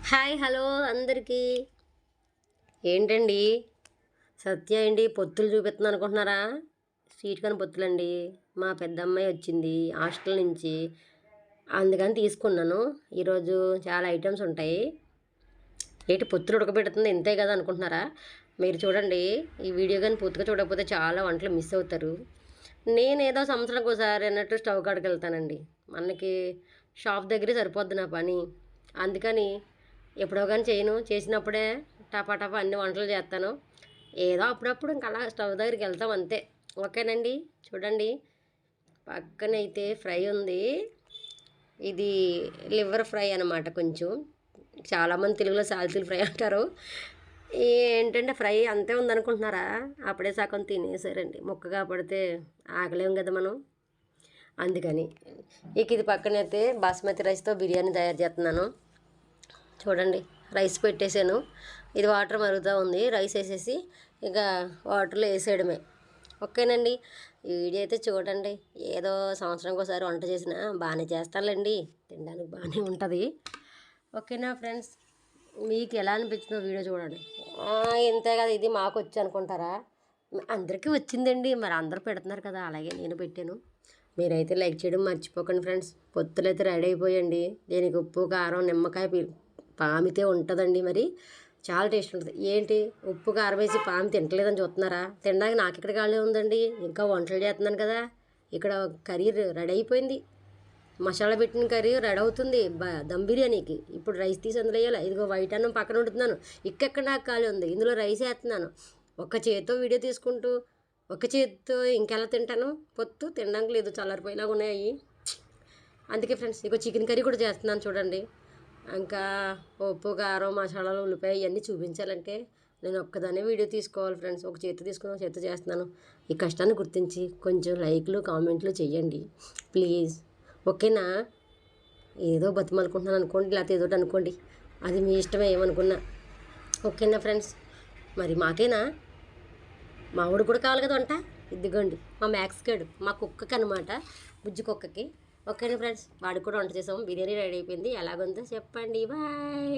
Hi hello అందరికీ. ఏంటండి సత్య అండి పొత్తులు చూపిస్తుంది అనుకుంటున్నారా? స్వీట్ కార్న్ పొత్తులండి. మా పెద్దమ్మాయి వచ్చింది హాస్టల్ నుంచి, అందుకని తీసుకున్నాను. ఈరోజు చాలా ఐటమ్స్ ఉంటాయి. ఏంటి పొత్తులు ఉడకబెడుతుంది ఇంతే కదా అనుకుంటున్నారా? మీరు చూడండి ఈ వీడియో కానీ పూర్తిగా చూడకపోతే చాలా వంటలు మిస్ అవుతారు. నేనేదో సంవత్సరానికి ఒకసారి అన్నట్టు స్టవ్ కాడికి వెళ్తానండి. మనకి షాప్ దగ్గరే సరిపోద్ది నా పని. అందుకని ఎప్పుడో కానీ చేయను, చేసినప్పుడే టపా టపా అన్ని వంటలు చేస్తాను. ఏదో అప్పుడప్పుడు ఇంకా అలా స్టవ్ దగ్గరికి వెళ్తాం అంతే. ఓకేనండి, చూడండి పక్కనైతే ఫ్రై ఉంది. ఇది లివర్ ఫ్రై అనమాట. కొంచెం చాలామంది తెలుగులో సాల్తీలు ఫ్రై అంటారు. ఏంటంటే ఫ్రై అంతే ఉందనుకుంటున్నారా? అప్పుడే సగం తినేసారండి. ముక్కగా పడితే ఆగలేం కదా మనం. అందుకని ఇక ఇది పక్కనైతే బాస్మతి రైస్తో బిర్యానీ తయారు చేస్తున్నాను. చూడండి రైస్ పెట్టేసాను. ఇది వాటర్ మరుగుతూ ఉంది. రైస్ వేసేసి ఇక వాటర్లో వేసేయడమే. ఓకేనండి, ఈ వీడియో అయితే చూడండి. ఏదో సంవత్సరానికి ఒకసారి వంట చేసినా బాగానే చేస్తానులేండి, తినడానికి బాగానే ఉంటుంది. ఓకేనా ఫ్రెండ్స్, మీకు ఎలా అనిపించిందో వీడియో చూడండి. ఇంతే కదా, ఇది మాకు వచ్చి అనుకుంటారా? అందరికీ వచ్చిందండి, మరి అందరూ పెడుతున్నారు కదా, అలాగే నేను పెట్టాను. మీరైతే లైక్ చేయడం మర్చిపోకండి ఫ్రెండ్స్. పొత్తులు అయితే రెడీ అయిపోయండి. దీనికి ఉప్పు కారం నిమ్మకాయ పామితే ఉంటుందండి. మరి చాలా టేస్ట్ ఉంటుంది. ఏంటి ఉప్పు కారం వేసి పామి తింటలేదని చూస్తున్నారా? తినడానికి నాకు ఇక్కడ ఖాళీ ఉందండి, ఇంకా వంటలు చేస్తున్నాను కదా. ఇక్కడ కర్రీ రెడీ అయిపోయింది. మసాలా పెట్టిన కర్రీ రెడీ అవుతుంది దమ్ బిర్యానీకి. ఇప్పుడు రైస్ తీసి అందులో వేయాలి. ఇదిగో వైట్ అన్నం పక్కన ఉంటున్నాను. ఇక్కడ నాకు ఖాళీ ఉంది, ఇందులో రైస్ వేస్తున్నాను. ఒక్క చేతితో వీడియో తీసుకుంటూ ఒక చేతితో ఇంకెలా తింటాను? పొత్తు తినడానికి లేదు, చల్లారిపోయేలాగా ఉన్నాయి. అందుకే ఫ్రెండ్స్ ఇక చికెన్ కర్రీ కూడా చేస్తున్నాను చూడండి. ఇంకా ఉప్పు కారం మసాలాలు ఉల్లిపాయ ఇవన్నీ చూపించాలంటే నేను ఒక్కదానే వీడియో తీసుకోవాలి ఫ్రెండ్స్. ఒక చేతి తీసుకుని ఒక చేతి చేస్తున్నాను. ఈ కష్టాన్ని గుర్తించి కొంచెం లైక్లు కామెంట్లు చెయ్యండి ప్లీజ్. ఓకేనా? ఏదో బతిమలుకుంటున్నాను అనుకోండి, లేకపోతే ఏదో అనుకోండి, అది మీ ఇష్టమే ఏమనుకున్నా. ఓకేనా ఫ్రెండ్స్, మరి మాకేనా? మా ఊడు కూడా కావాలి కదా వంట. ఇదిగోండి మా మ్యాక్స్ గడు, మా కుక్కకి అనమాట, బుజ్జి కుక్కకి. ఓకేనా ఫ్రెండ్స్, వాడికి కూడా వంట చేసాము. బిర్యానీ రెడీ అయిపోయింది. ఎలాగుందో చెప్పండి. బాయ్.